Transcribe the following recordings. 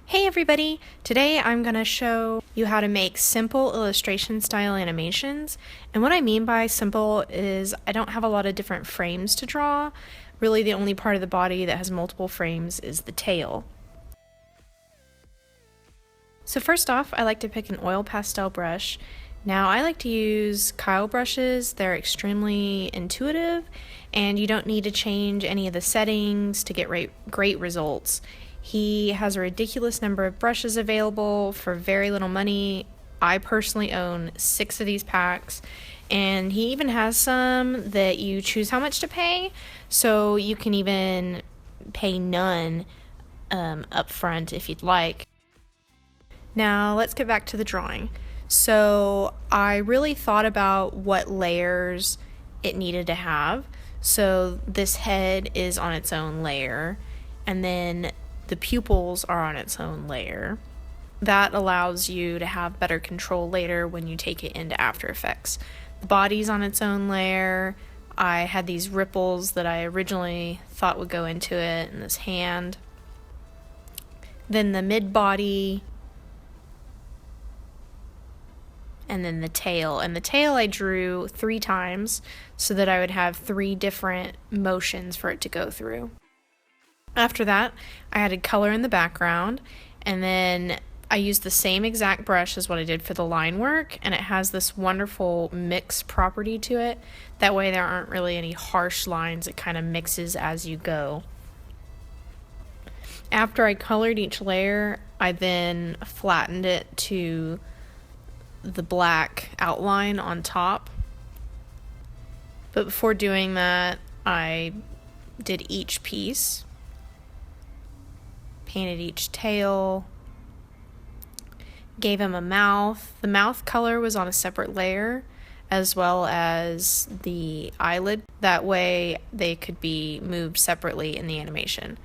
Hey everybody! Today I'm going to show you how to make simple illustration style animations. And what I mean by simple is I don't have a lot of different frames to draw. Really the only part of the body that has multiple frames is the tail. So first off, I like to pick an oil pastel brush. Now I like to use Kyle brushes. They're extremely intuitive and you don't need to change any of the settings to get great results. He has a ridiculous number of brushes available for very little money. I personally own 6 of these packs, and he even has some that you choose how much to pay, so you can even pay none up front if you'd like. Now let's get back to the drawing. So I really thought about what layers it needed to have. So this head is on its own layer, and then the pupils are on its own layer. That allows you to have better control later when you take it into After Effects. The body's on its own layer. I had these ripples that I originally thought would go into it, and this hand. Then the mid-body, and then the tail. And the tail I drew 3 times so that I would have 3 different motions for it to go through. After that, I added color in the background, and then I used the same exact brush as what I did for the line work, and it has this wonderful mix property to it. That way there aren't really any harsh lines. It kind of mixes as you go. After I colored each layer, I then flattened it to the black outline on top. But before doing that, I did each piece. Painted each tail, gave him a mouth. The mouth color was on a separate layer, as well as the eyelid. That way they could be moved separately in the animation.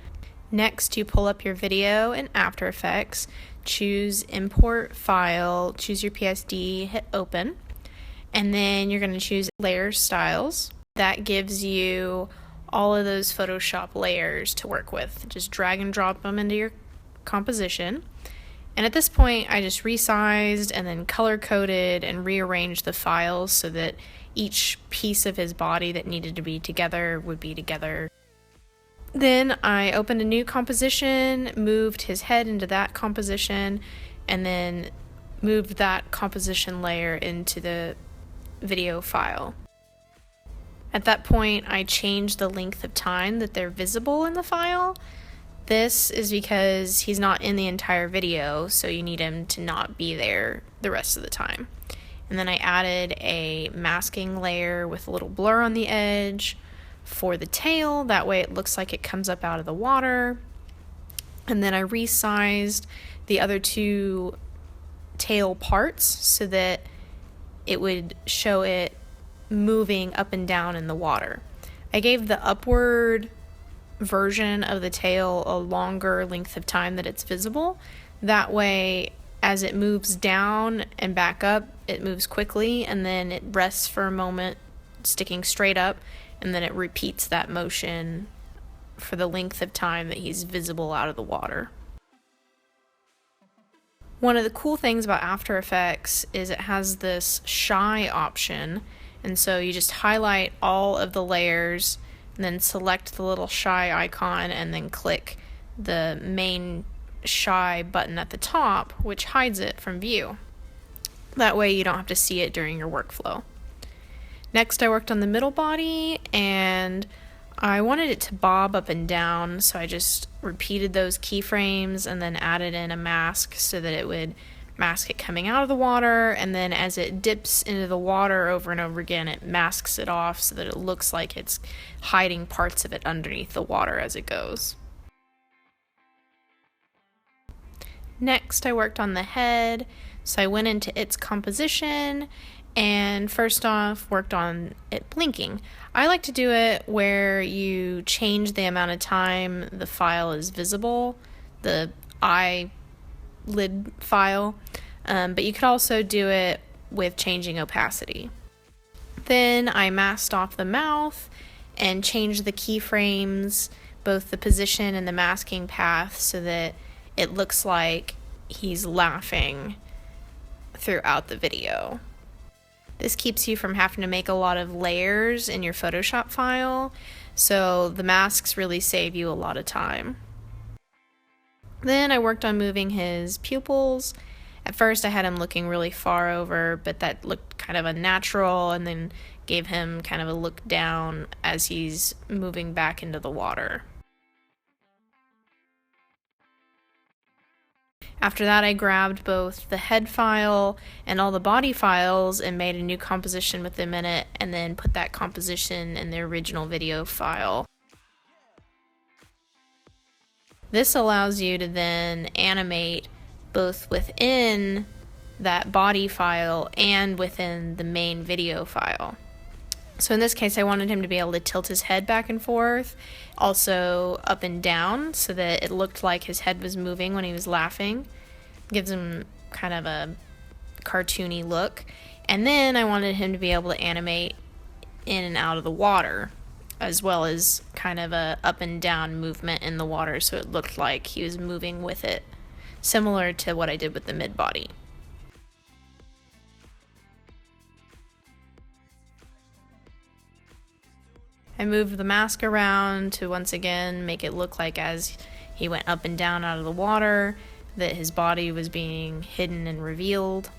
Next, you pull up your video in After Effects, choose Import File, choose your PSD, hit Open, and then you're going to choose Layer Styles. That gives you all of those Photoshop layers to work with. Just drag and drop them into your composition. And at this point, I just resized and then color coded and rearranged the files so that each piece of his body that needed to be together would be together. Then I opened a new composition, moved his head into that composition, and then moved that composition layer into the video file. At that point, I changed the length of time that they're visible in the file. This is because he's not in the entire video, so you need him to not be there the rest of the time. And then I added a masking layer with a little blur on the edge for the tail. That way it looks like it comes up out of the water. And then I resized the other 2 tail parts so that it would show it moving up and down in the water. I gave the upward version of the tail a longer length of time that it's visible. That way, as it moves down and back up, it moves quickly, and then it rests for a moment sticking straight up, and then it repeats that motion for the length of time that he's visible out of the water. One of the cool things about After Effects is it has this shy option. And so you just highlight all of the layers and then select the little shy icon and then click the main shy button at the top, which hides it from view. That way you don't have to see it during your workflow. Next, I worked on the middle body, and I wanted it to bob up and down, so I just repeated those keyframes and then added in a mask so that it would mask it coming out of the water, and then as it dips into the water over and over again, it masks it off so that it looks like it's hiding parts of it underneath the water as it goes. Next, I worked on the head, so I went into its composition and first off worked on it blinking. I like to do it where you change the amount of time the file is visible, the eyelid file, but you could also do it with changing opacity. Then I masked off the mouth and changed the keyframes, both the position and the masking path, so that it looks like he's laughing throughout the video. This keeps you from having to make a lot of layers in your Photoshop file, so the masks really save you a lot of time. Then I worked on moving his pupils. At first I had him looking really far over, but that looked kind of unnatural, and then gave him kind of a look down as he's moving back into the water. After that, I grabbed both the head file and all the body files and made a new composition with them in it, and then put that composition in the original video file. This allows you to then animate both within that body file and within the main video file. So in this case, I wanted him to be able to tilt his head back and forth, also up and down, so that it looked like his head was moving when he was laughing. Gives him kind of a cartoony look. And then I wanted him to be able to animate in and out of the water, as well as kind of a up and down movement in the water, so it looked like he was moving with it, similar to what I did with the mid-body. I moved the mask around to once again make it look like as he went up and down out of the water, that his body was being hidden and revealed.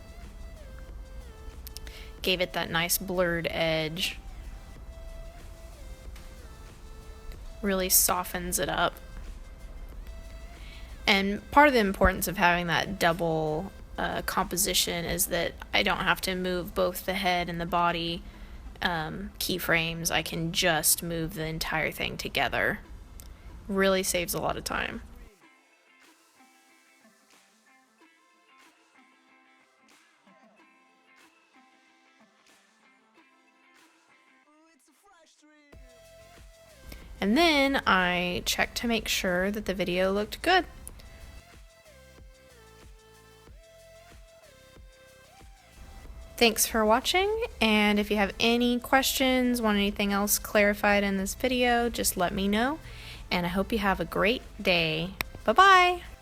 Gave it that nice blurred edge. Really softens it up. And part of the importance of having that double composition is that I don't have to move both the head and the body keyframes. I can just move the entire thing together. Really saves a lot of time. And then I checked to make sure that the video looked good. Thanks for watching, and if you have any questions, want anything else clarified in this video, just let me know, and I hope you have a great day. Bye-bye!